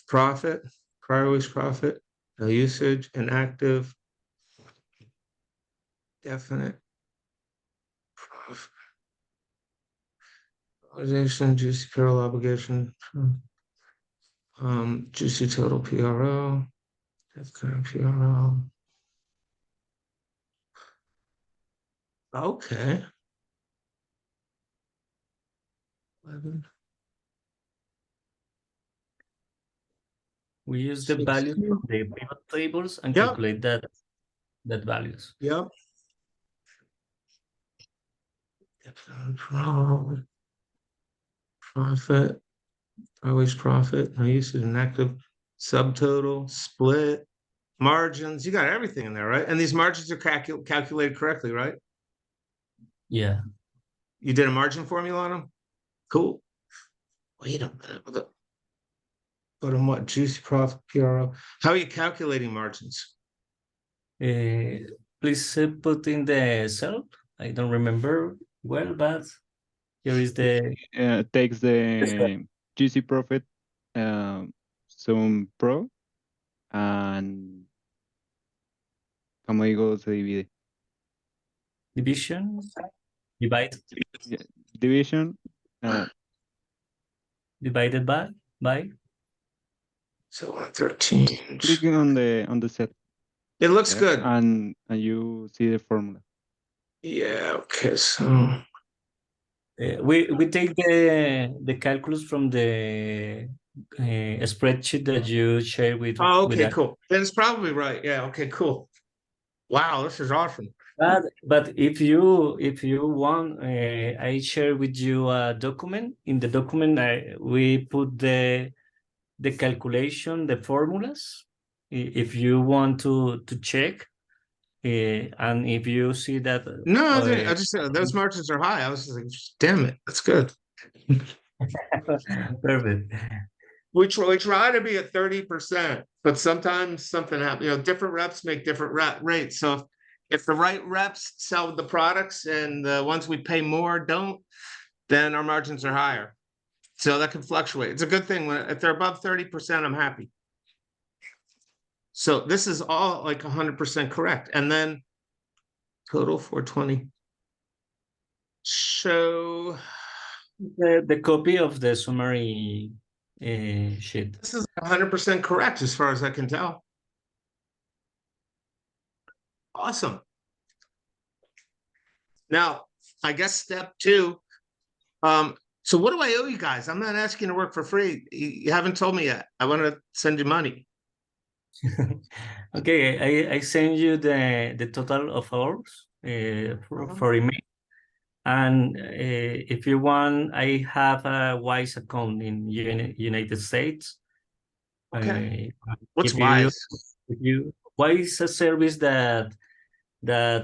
Profit, prior week's profit, no usage, inactive, definite. Profit. Obligation, juicy payroll obligation. Juicy total PRO, current PRO. Okay. 11. We use the values from the pivot tables and Yep. calculate that values. Yep. Profit, always profit, no usage, inactive, subtotal, split, margins. You got everything in there, right? And these margins are calculated correctly, right? Yeah. You did a margin formula on them? Cool. Wait a minute. But on what? Juicy profit, PRO. How are you calculating margins? Please put in the cell. I don't remember well, but here is the Takes the GC profit, Zoom Pro, and ¿cómo digo se divide? division, divide, Yeah, division, divided by. So 113. clicking on the set. It looks Yeah, good. and you see the formula. Yeah, okay, so We take the calculus from the spreadsheet that you share with. okay, us. cool. Then it's probably right. Yeah, okay, cool. Wow, this is awesome. But if you want, I share with you a document. In the document, we put the calculation, the formulas. If you want to check, and if you see that. No, I just those margins are high. I was just like, damn it, that's good. Perfect. We try to be at 30%, but sometimes something happens. Different reps make different rates. So if the right reps sell the products and the ones we pay more don't, then our margins are higher. So that can fluctuate. It's a good thing if they're above 30%, I'm happy. So this is all like 100% correct. And then total 420. So The copy of the summary sheet. this is 100% correct as far as I can tell. Awesome. Now, I guess step 2. So what do I owe you guys? I'm not asking to work for free. You haven't told me yet. I want to send you money. Okay, I send you the total of hours for email. And if you want, I have a Wise account in United States. Okay. What's If you Wise? Wise is a service that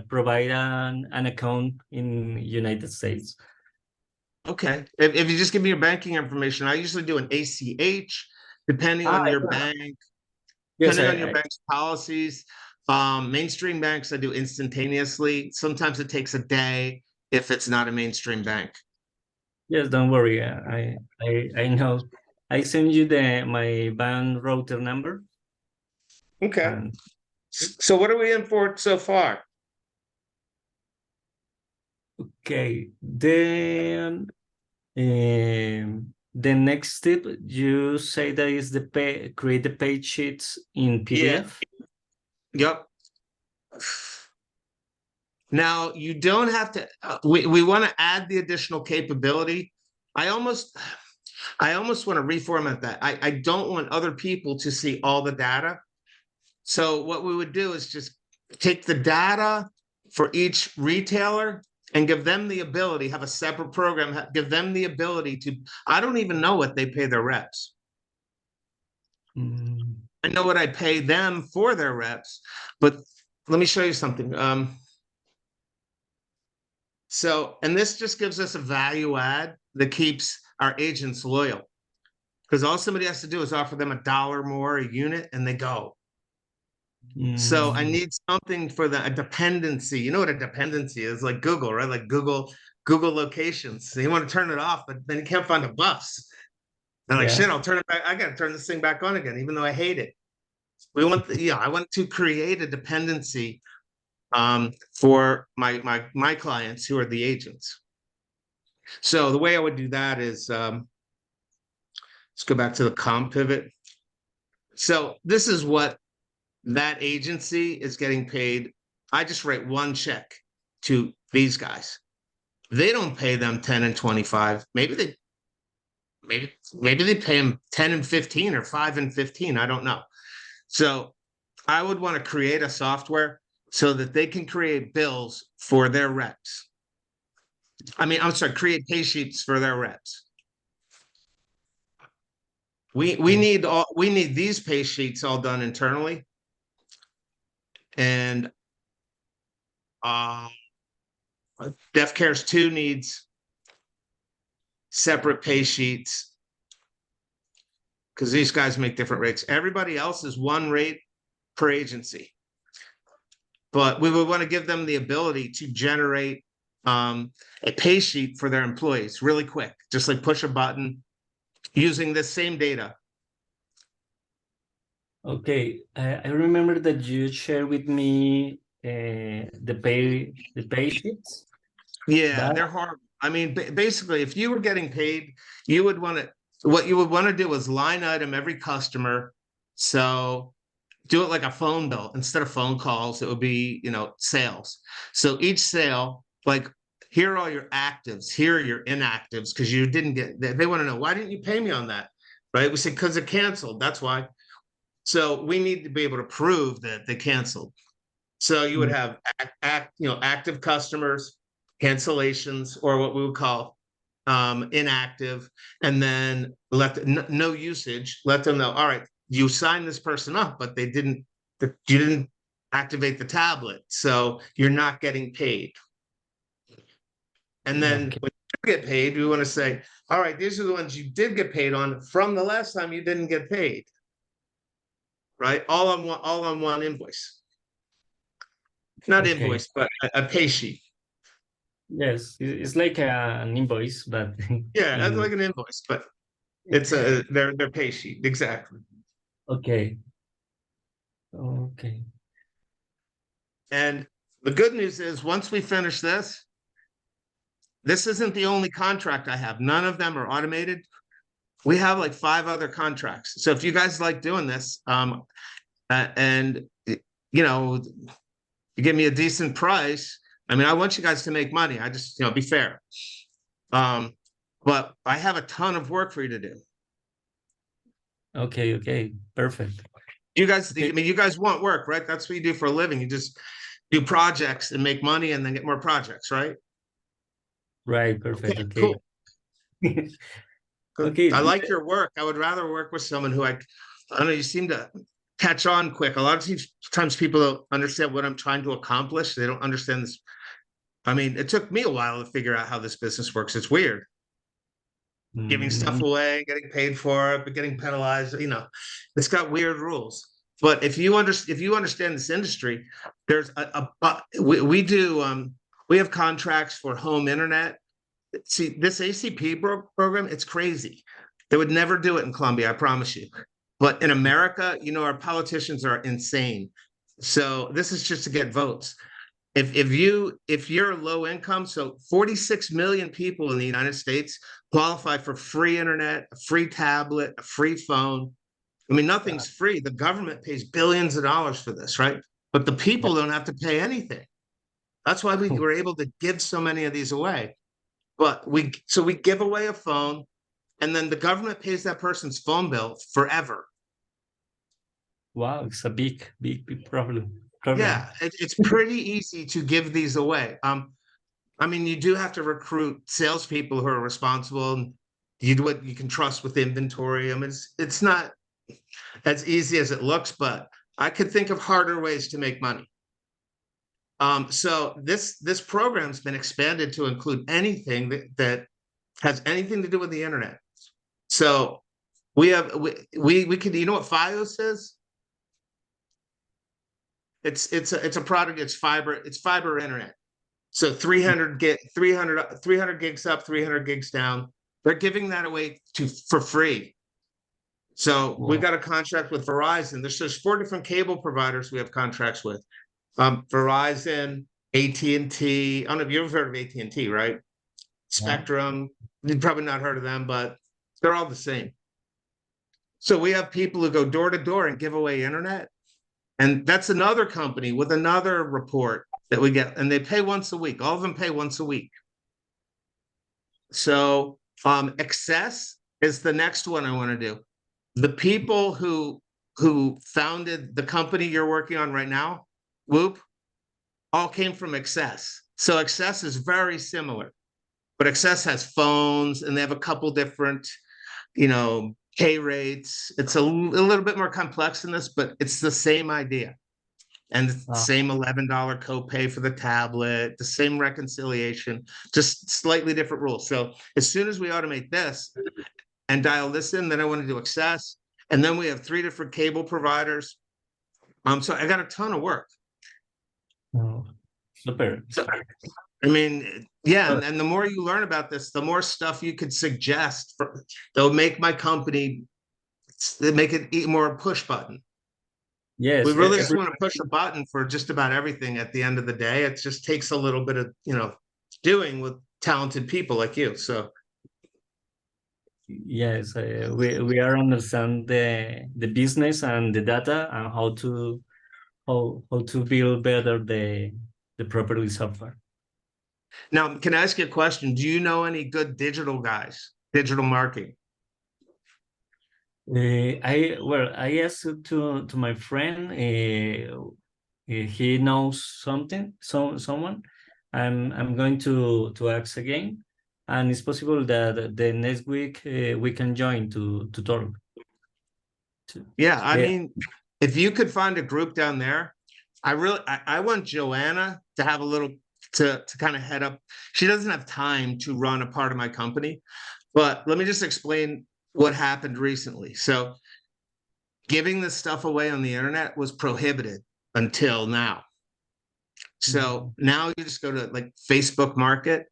provide an account in United States. Okay. If you just give me your banking information, I usually do an ACH, depending on your bank, Yes, depending on your bank's policies. Mainstream banks I do instantaneously. Sometimes it takes a day if it's not a mainstream bank. yes, don't worry. I know. I send you my bank router number. Okay. And So what are we in for so far? okay, then the next step you say that is create the page sheets in PDF. Yep. Now you don't have to. We want to add the additional capability. I almost want to reformat that. I don't want other people to see all the data. So what we would do is just take the data for each retailer and give them the ability, have a separate program, give them the ability to, I don't even know what they pay their reps. I know what I pay them for their reps, but let me show you something. And this just gives us a value add that keeps our agents loyal, because all somebody has to do is offer them $1 more a unit and they go. So I need something for a dependency. You know what a dependency is? Like Google, right? Like Google locations. So you want to turn it off, but then you can't find a bus. And like, shit, I'll turn it back. I got to turn this thing back on again, even though I hate it. I want to create a dependency for my clients who are the agents. So the way I would do that is, let's go back to the comp pivot. So this is what that agency is getting paid. I just write one check to these guys. They don't pay them 10 and 25. Maybe they pay them 10 and 15 or 5 and 15. I don't know. So I would want to create a software so that they can create bills for their reps. Create pay sheets for their reps. We need these pay sheets all done internally. And Def Cares 2 needs separate pay sheets because these guys make different rates. Everybody else is one rate per agency. But we would want to give them the ability to generate a pay sheet for their employees really quick, just like push a button using the same data. Okay, I remember that you shared with me the pay sheets. Yeah, they're horrible. I mean, basically, if you were getting paid, what you would want to do is line item every customer. So do it like a phone bill. Instead of phone calls, it would be, sales. So each sale, like, here are all your actives, here are your inactives, because you didn't get, they want to know, why didn't you pay me on that? Right? We say, because it canceled. That's why. So we need to be able to prove that they canceled. So you would have active customers, cancellations, or what we would call inactive, and then no usage. Let them know, all right, you signed this person up, but you didn't activate the tablet, so you're not getting paid. And then when you get paid, we want to say, all right, these are the ones you did get paid on from the last time you didn't get paid. Right? All on one invoice. Not invoice, but a pay sheet. Yes, it's like an invoice, but yeah, it's like an invoice, but it's their pay sheet. Exactly. Okay. And the good news is, once we finish this isn't the only contract I have. None of them are automated. We have like 5 other contracts. So if you guys like doing this, and you give me a decent price, I want you guys to make money. I just, be fair. But I have a ton of work for you to do. Okay, perfect. You guys, you guys want work, right? That's what you do for a living. You just do projects and make money and then get more projects, right? Right, perfect. Okay, Okay. cool. Good. Okay. I like your work. I would rather work with someone who I don't know, you seem to catch on quick. A lot of times people don't understand what I'm trying to accomplish. They don't understand this. I mean, it took me a while to figure out how this business works. It's weird. Giving stuff away, getting paid for it, but getting penalized. You know, it's got weird rules. But if you understand this industry, there's we do we have contracts for home internet. See, this ACP program, it's crazy. They would never do it in Colombia, I promise you. But in America, you know, our politicians are insane. So this is just to get votes. If you're low income, so 46 million people in the United States qualify for free internet, a free tablet, a free phone. I mean, nothing's free. The government pays billions of dollars for this, right? But the people don't have to pay anything. That's why we were able to give so many of these away. But we give away a phone, and then the government pays that person's phone bill forever. Wow, it's a big problem. Yeah, it's pretty easy to give these away. I mean, you do have to recruit salespeople who are responsible and you do what you can trust with inventory. I mean, it's not as easy as it looks, but I could think of harder ways to make money. So this program's been expanded to include anything that has anything to do with the internet. So we could, you know what FiOS is? It's a product. It's fiber internet. So 300 gigs up, 300 gigs down. They're giving that away for free. So we got a contract with Verizon. There's 4 different cable providers we have contracts with. Verizon, AT&T. I don't know if you've heard of AT&T, right? Spectrum. You've probably not heard of them, but they're all the same. So we have people who go door to door and give away internet. And that's another company with another report that we get, and they pay once a week. All of them pay once a week. So Access is the next one I want to do. The people who founded the company you're working on right now, Whoop, all came from Access. So Access is very similar, but Access has phones and they have a couple different, you know, pay rates. It's a little bit more complex than this, but it's the same idea. And the same $11 copay for the tablet, the same reconciliation, just slightly different rules. So as soon as we automate this and dial this in, then I want to do Access. And then we have 3 different cable providers. So I got a ton of work. Super. I mean, yeah, and the more you learn about this, the more stuff you could suggest that'll make my company, make it more push button. Yes, We really just want to push a button for just about everything at the end of the day. It just takes a little bit of, you know, doing with talented people like you. So yes, we are understand the business and the data and how to build better the property software. now, can I ask you a question? Do you know any good digital guys, digital marketing? I asked to my friend. He knows someone. I'm going to ask again, and it's possible that the next week we can join to talk. Yeah, I mean, if you could find a group down there, I want Joanna to have a little to kind of head up. She doesn't have time to run a part of my company, but let me just explain what happened recently. So giving this stuff away on the internet was prohibited until now. So now you just go to like Facebook Market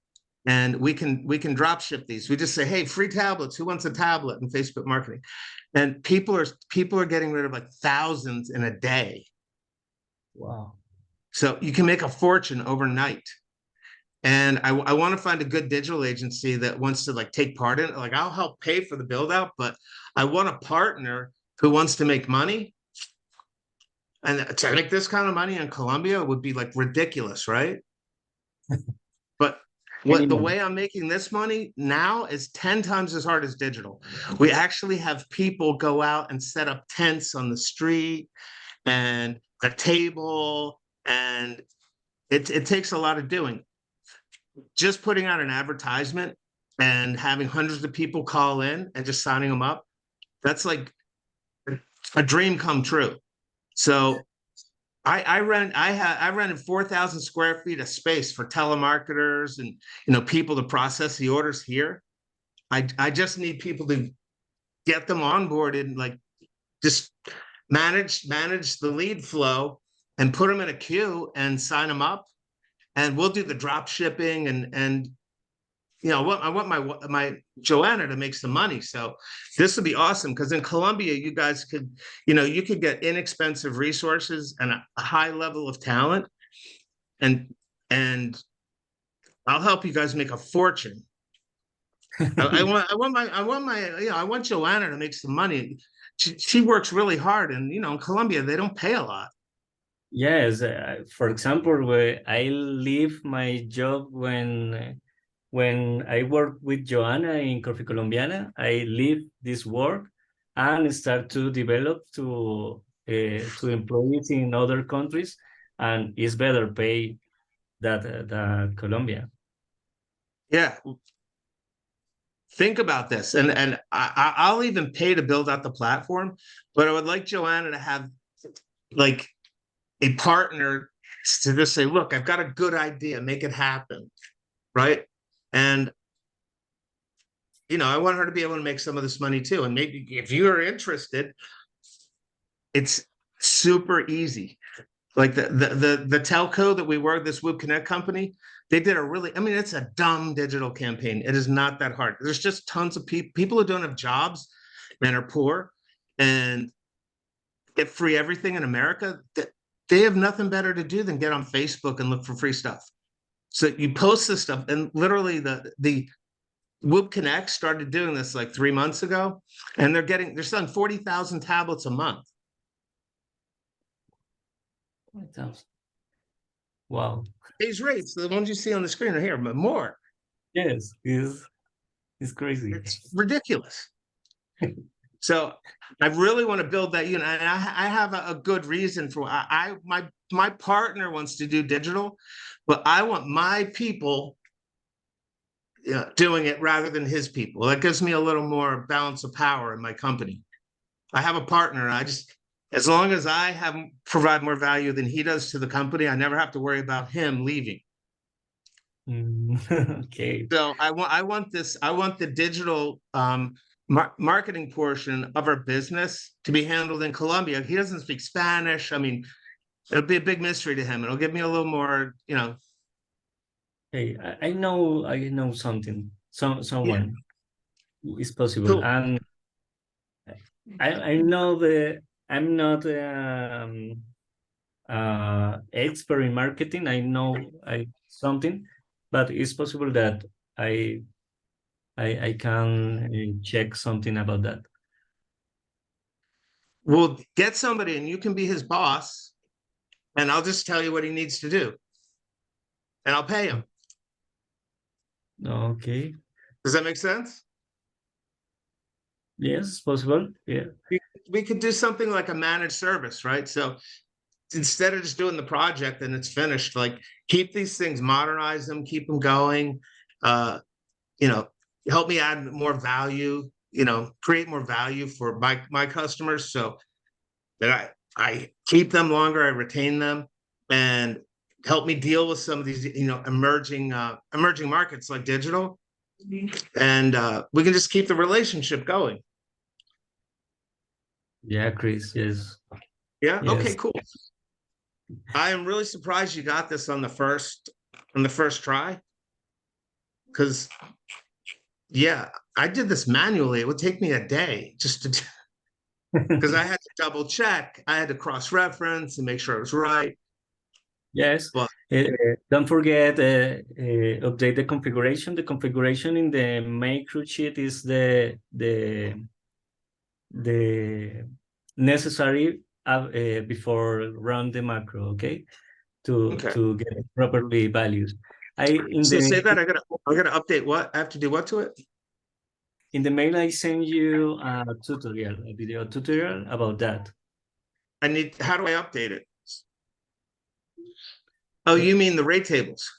and we can drop ship these. We just say, hey, free tablets. Who wants a tablet in Facebook Marketing? And people are getting rid of like thousands in a day. Wow. So you can make a fortune overnight. And I want to find a good digital agency that wants to like take part in it. Like I'll help pay for the build out, but I want a partner who wants to make money. And to make this kind of money in Colombia would be like ridiculous, right? But the way I'm making this money now is 10 times as hard as digital. We actually have people go out and set up tents on the street and a table, and it takes a lot of doing. just putting out an advertisement and having hundreds of people call in and just signing them up, that's like a dream come true. So I rented 4,000 square feet of space for telemarketers and people to process the orders here. I just need people to get them onboarded and like just manage the lead flow and put them in a queue and sign them up, and we'll do the drop shipping and I want my Joanna to make some money. So this would be awesome because in Colombia, you guys could, you could get inexpensive resources and a high level of talent, and I'll help you guys make a fortune. I want Joanna to make some money. She works really hard, and in Colombia they don't pay a lot. Yes, for example, where I leave my job when I work with Joanna in Coffee Colombiana, I leave this work and start to develop to employees in other countries, and it's better pay that Colombia. Yeah. Think about this, and I'll even pay to build out the platform, but I would like Joanna to have like a partner to just say, look, I've got a good idea, make it happen, right? And I want her to be able to make some of this money too. And maybe if you're interested, it's super easy. Like the telco that we work, this Whoop Connect company, they did a really, it's a dumb digital campaign. It is not that hard. There's just tons of people who don't have jobs and are poor and get free everything in America. They have nothing better to do than get on Facebook and look for free stuff. So you post this stuff, and literally the Whoop Connect started doing this like 3 months ago, and they're selling 40,000 tablets a month. Wow. These rates, the ones you see on the screen are here, but more. Yes, it's crazy. It's ridiculous. So I really want to build that unit. And I have a good reason for my partner wants to do digital, but I want my people doing it rather than his people. That gives me a little more balance of power in my company. I have a partner. As long as I provide more value than he does to the company, I never have to worry about him leaving. Okay. So I want the digital marketing portion of our business to be handled in Colombia. He doesn't speak Spanish. It'll be a big mystery to him. It'll give me a little more, Hey, I know something. Someone is possible, cool. and I know that I'm not expert in marketing. I know something, but it's possible that I can check something about that. We'll get somebody and you can be his boss, and I'll just tell you what he needs to do, and I'll pay him. Okay. Does that make sense? Yes, it's possible. Yeah. We could do something like a managed service, right? So instead of just doing the project and it's finished, like keep these things, modernize them, keep them going, help me add more value, create more value for my customers so that I keep them longer, I retain them, and help me deal with some of these, emerging markets like digital. And we can just keep the relationship going. Yeah, Chris, yes. Yeah. Yes. Okay, cool. I am really surprised you got this on the first try. Because yeah, I did this manually. It would take me a day just to because I had to double check. I had to cross-reference and make sure it was right. Yes. But don't forget update the configuration. The configuration in the macro sheet is the necessary before run the macro, okay? To get properly values. say that I gotta update what? I have to do what to it? In the mail, I send you a video tutorial about that. How do I update it? Oh, you mean the rate tables?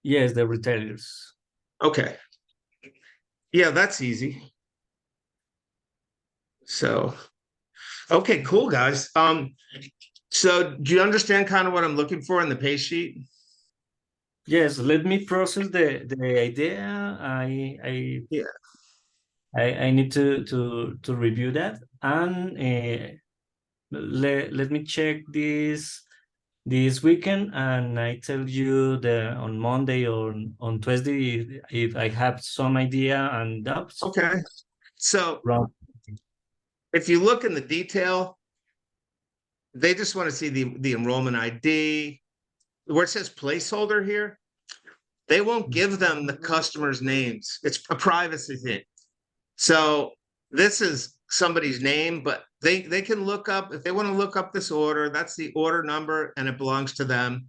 Yes, the retailers. Okay. Yeah, that's easy. So, okay, cool, guys. So do you understand kind of what I'm looking for in the pay sheet? Yes, let me process the idea. Yeah. I need to review that, and let me check this weekend, and I tell you on Monday or on Tuesday if I have some idea and doubts. Okay. So Wrong. if you look in the detail, they just want to see the enrollment ID. Where it says placeholder here, they won't give them the customer's names. It's a privacy thing. So this is somebody's name, but they can look up, if they want to look up this order, that's the order number and it belongs to them.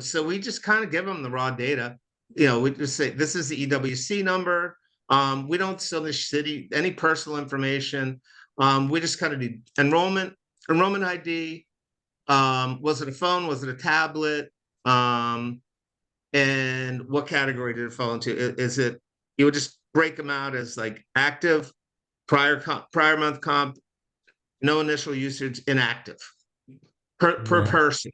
So we just kind of give them the raw data. You know, we just say this is the EWC number. We don't sell the city any personal information. We just kind of do enrollment ID. Was it a phone? Was it a tablet? And what category did it fall into? Is it, you would just break them out as like active, prior month comp, no initial usage, inactive per Yeah. person.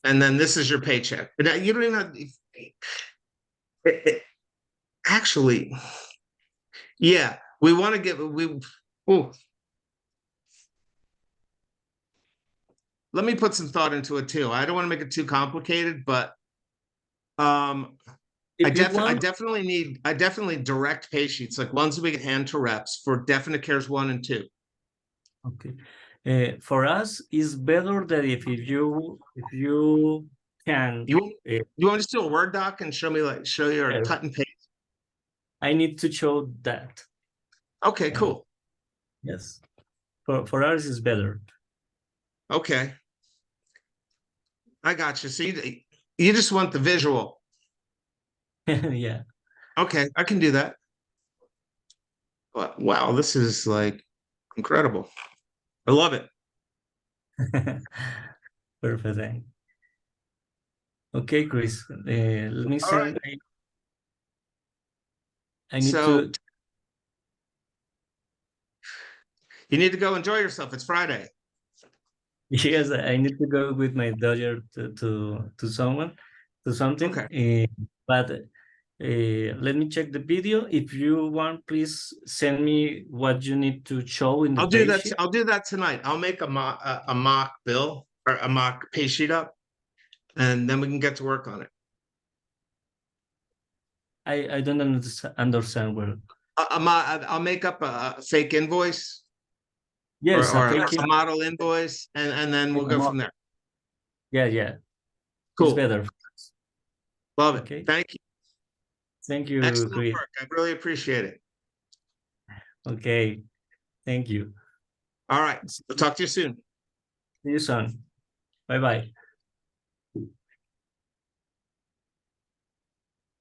And then this is your paycheck. And you don't even have, actually, yeah, we want to give, let me put some thought into it too. I don't want to make it too complicated, but I If you want, definitely direct pay sheets, like ones we can hand to reps for definite cares 1 and 2. okay. For us, it's better that if you can. You want to just do a Word doc and show you our cut and paste? I need to show that. Okay, cool. Yes. For us, it's better. Okay. I got you. So you just want the visual. Yeah. Okay, I can do that. Wow, this is like incredible. I love it. Perfect. Okay, Chris. Let me All send. right. I need So to. you need to go enjoy yourself. It's Friday. Yes, I need to go with my daughter to something. Okay. But let me check the video. If you want, please send me what you need to show in the I'll do page that. sheet. I'll do that tonight. I'll make a mock bill or a mock pay sheet up, and then we can get to work on it. I don't understand well. I'll make up a fake invoice Yes, or a fake. a model invoice, and then we'll go from there. Yeah. Cool. It's better. Love it. Okay. Thank you. Thank you, Excellent Chris. work. I really appreciate it. Okay. Thank you. All right. We'll talk to you soon. See you soon. Bye-bye.